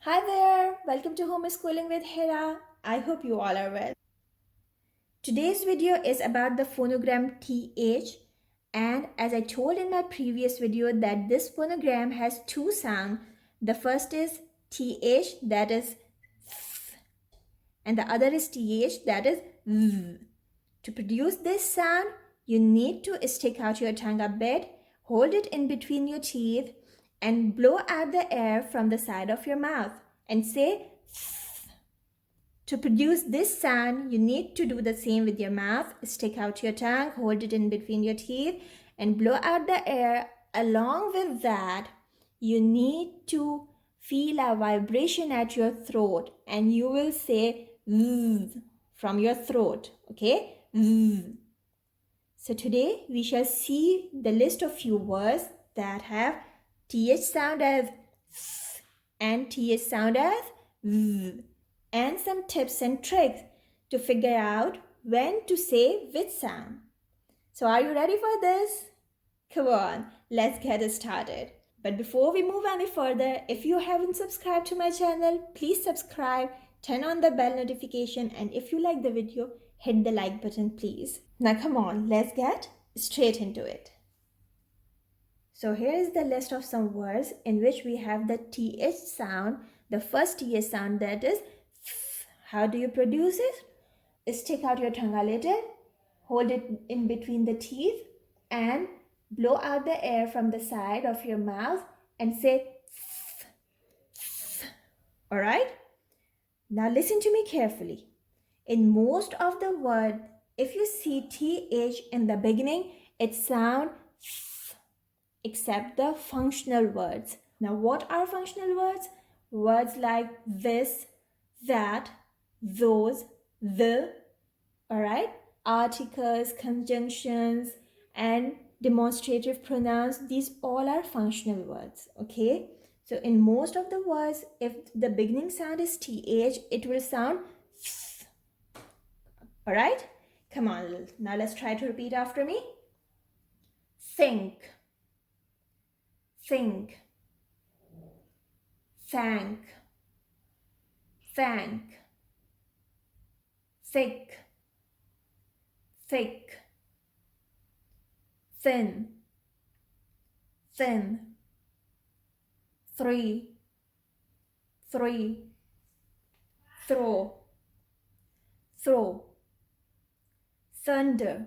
Hi there, welcome to Homeschooling with Hira. I hope you all are well. Today's video is about the phonogram TH, and as I told in my previous video that this phonogram has two sounds. The first is TH, that is th, and the other is TH, that is z. To produce this sound, you need to stick out your tongue a bit, hold it in between your teeth, and blow out the air from the side of your mouth and say th. To produce this sound, you need to do the same with your mouth. Stick out your tongue, hold it in between your teeth, and blow out the air. Along with that, you need to feel a vibration at your throat, and you will say zzz from your throat. Okay? Zzz. So today we shall see the list of few words that have th sound as th and th sound as z, and some tips and tricks to figure out when to say which sound. So are you ready for this? Come on, let's get started. But before we move any further, if you haven't subscribed to my channel, please subscribe, turn on the bell notification, and if you like the video, hit the like button please. Now come on, let's get straight into it. So here is the list of some words in which we have the th sound, the first th sound, that is th. How do you produce it? Stick out your tongue a little, hold it in between the teeth, and blow out the air from the side of your mouth and say th, th. All right? Now listen to me carefully. In most of the word, if you see th in the beginning, it sounds th, except the functional words. Now what are functional words? Words like this, that, those, the, all right? Articles, conjunctions, and demonstrative pronouns, these all are functional words, okay? So in most of the words, if the beginning sound is th, it will sound th. All right? Come on, now let's try to repeat after me. Think, think, thank, thank, thick, thick, thin, thin, three, three, throw, throw, thunder,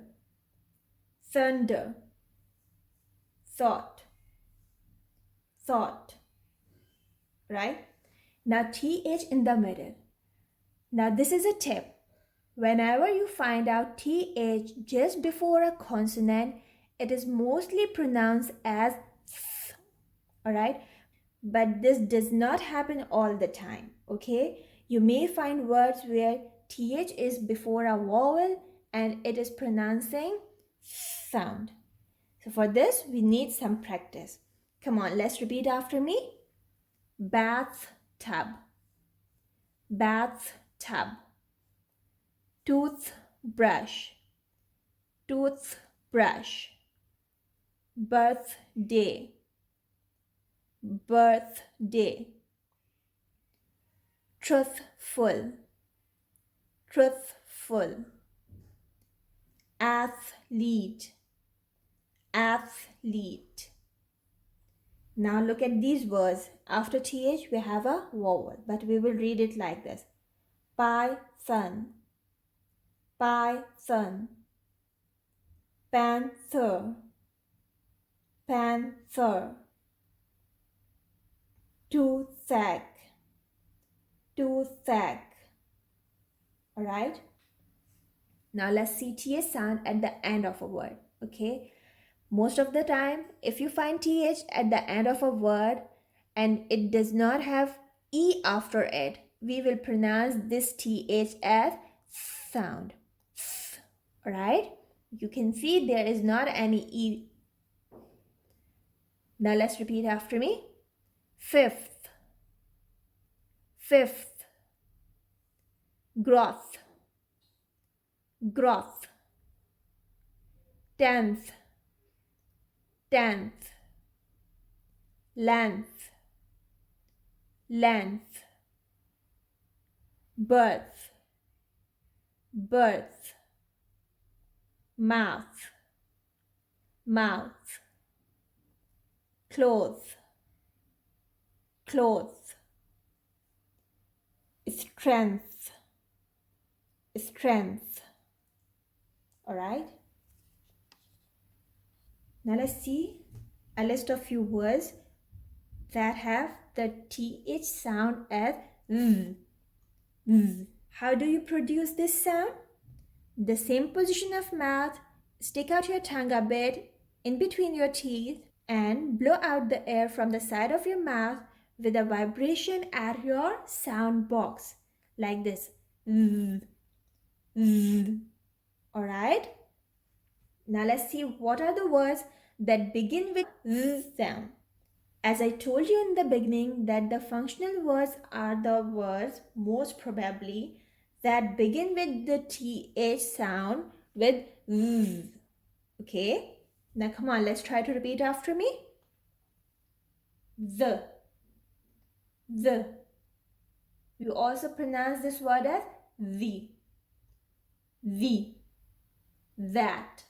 thunder, thought, thought, right? Now th in the middle. Now this is a tip. Whenever you find out th just before a consonant, it is mostly pronounced as th, all right? But this does not happen all the time, okay? You may find words where th is before a vowel and it is pronouncing sound. So for this, we need some practice. Come on, let's repeat after me. Bathtub, bathtub. Toothbrush, toothbrush. Birthday, birthday. Truthful, truthful. Athlete, athlete. Now look at these words. After th, we have a vowel, but we will read it like this. Python, python. Panther, panther. Toothache, toothache. All right? Now let's see th sound at the end of a word, okay? Most of the time, if you find th at the end of a word and it does not have e after it, we will pronounce this th as sound. All right? You can see there is not any e. Now let's repeat after me. Fifth, fifth. Growth, growth. Tenth, tenth. Length, length. birth, birth, mouth, mouth, cloth, cloth, strength, strength. All right. Now let's see a list of few words that have the th sound as z, z. How do you produce this sound? The same position of mouth, stick out your tongue a bit in between your teeth and blow out the air from the side of your mouth with a vibration at your sound box like this. Z, z. All right. Now let's see what are the words that begin with z sound. As I told you in the beginning that the functional words are the words most probably that begin with the th sound with z. Okay? Now come on, let's try to repeat after me. The. You also pronounce this word as the. That.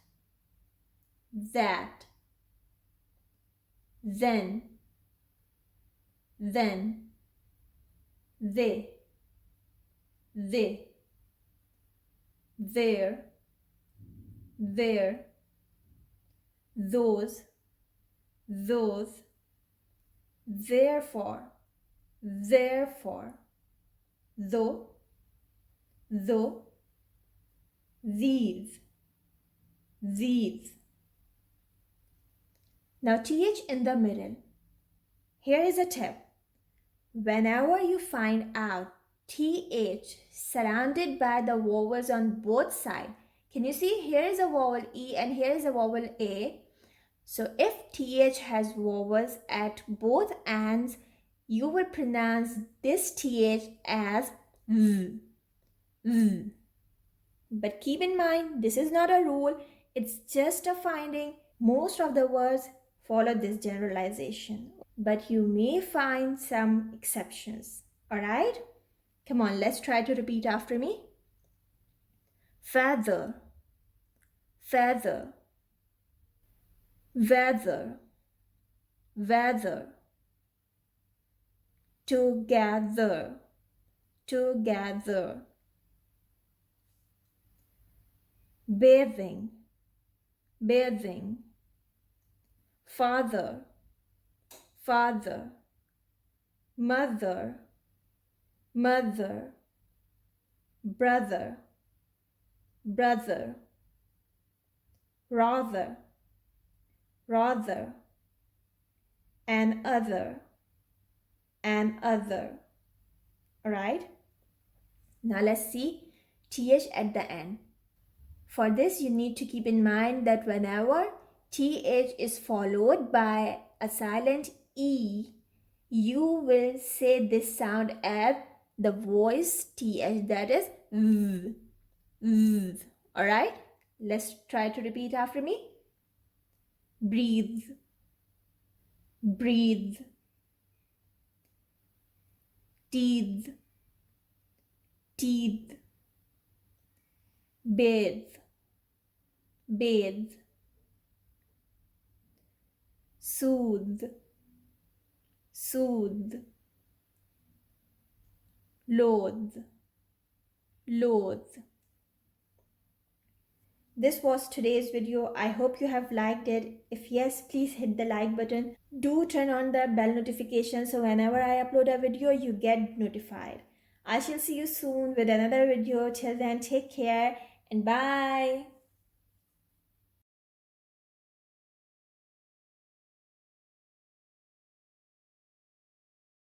Then. They. There. Those. Therefore. Though. These. Now th in the middle. Here is a tip. Whenever you find out th surrounded by the vowels on both sides, can you see here is a vowel E and here is a vowel A? So if th has vowels at both ends, you will pronounce this th as z. But keep in mind, this is not a rule, it's just a finding. Most of the words follow this generalization, but you may find some exceptions. All right? Come on, let's try to repeat after me. Feather, weather, together, bathing, father, mother, brother, rather, and other. All right? Now let's see th at the end. For this, you need to keep in mind that whenever th is followed by a silent e, you will say this sound as the voice th, that is z, z. All right? Let's try to repeat after me. Breathe, teeth, bathe, soothe, loathe. This was today's video. I hope you have liked it. If yes, please hit the like button. Do turn on the bell notification so whenever I upload a video, you get notified. I shall see you soon with another video. Till then, take care and bye.